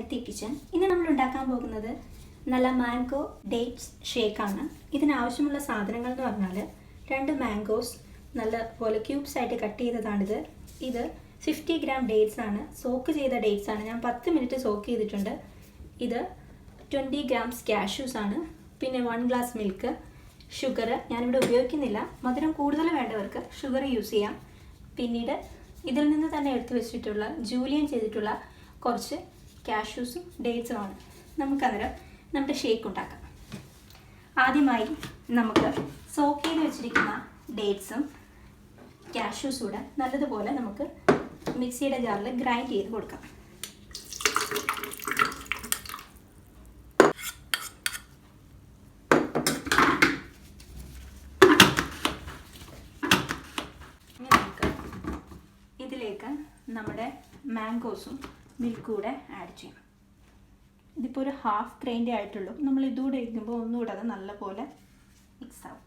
Healthy kitchen. ഇന്ന് നമ്മൾ ഉണ്ടാക്കാൻ പോകുന്നത് നല്ല മാംഗോ ഡേറ്റ്സ് ഷേക്കാണ്. ഇതിനാവശ്യമുള്ള സാധനങ്ങൾ എന്ന് പറഞ്ഞാൽ 2 മാംഗോസ് നല്ല പോലെ ക്യൂബ്സ് ആയിട്ട് കട്ട് ചെയ്തതാണിത്. ഇത് 50 ഗ്രാം ഡേറ്റ്സ് ആണ്, സോക്ക് ചെയ്ത ഡേറ്റ്സ് ആണ്. ഞാൻ 10 മിനിറ്റ് സോക്ക് ചെയ്തിട്ടുണ്ട്. ഇത് 20 ഗ്രാംസ് കാഷ്യൂസ് ആണ്. പിന്നെ 1 ഗ്ലാസ് മിൽക്ക്, ഷുഗർ ഞാനിവിടെ ഉപയോഗിക്കുന്നില്ല. മധുരം കൂടുതൽ വേണ്ടവർക്ക് ഷുഗർ യൂസ് ചെയ്യാം. പിന്നീട് ഇതിൽ നിന്ന് തന്നെ എടുത്തു വെച്ചിട്ടുള്ള ജൂലിയൻ ചെയ്തിട്ടുള്ള കുറച്ച് കാഷ്യൂസും ഡേറ്റ്സുമാണ്. നമുക്കന്നേരം നമ്മുടെ ഷേക്ക് ഉണ്ടാക്കാം. ആദ്യമായി നമുക്ക് സോക്ക് ചെയ്ത് വെച്ചിരിക്കുന്ന ഡേറ്റ്സും കാഷ്യൂസും കൂടെ നല്ലതുപോലെ നമുക്ക് മിക്സിയുടെ ജാറിൽ ഗ്രൈൻഡ് ചെയ്ത് കൊടുക്കാം. ഇതിലേക്ക് നമ്മുടെ മാംഗോസും മിൽക്കും കൂടെ ആഡ് ചെയ്യണം. ഇതിപ്പോൾ ഒരു ഹാഫ് ഗ്രൈൻഡേ ആയിട്ടുള്ളൂ. നമ്മൾ ഇതുകൂടെ ഇരിക്കുമ്പോൾ ഒന്നുകൂടെ അത് നല്ലപോലെ മിക്സ് ആവും.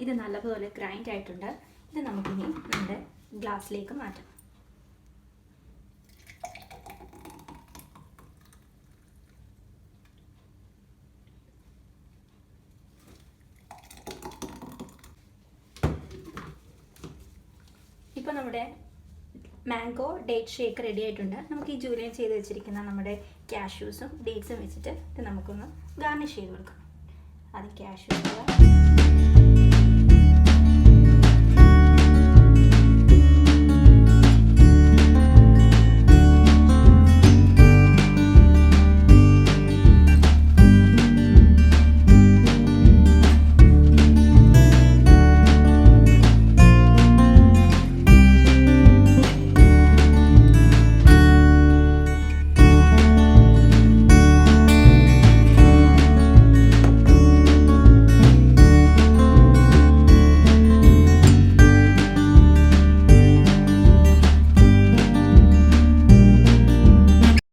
ഇത് നല്ലപോലെ ഗ്രൈൻഡ് ആയിട്ടുണ്ട്. ഇത് നമുക്കിനി നമ്മുടെ ഗ്ലാസ്സിലേക്ക് മാറ്റാം. ഇപ്പോൾ നമ്മുടെ മാംഗോ ഡേറ്റ് ഷേക്ക് റെഡി ആയിട്ടുണ്ട്. നമുക്ക് ഈ ജൂലിയൻ ചെയ്ത് വെച്ചിരിക്കുന്ന നമ്മുടെ കാഷ്യൂസും ഡേറ്റ്സും വെച്ചിട്ട് ഇത് നമുക്കൊന്ന് ഗാർണിഷ് ചെയ്ത് കൊടുക്കാം. അത് കാഷ്യൂസ്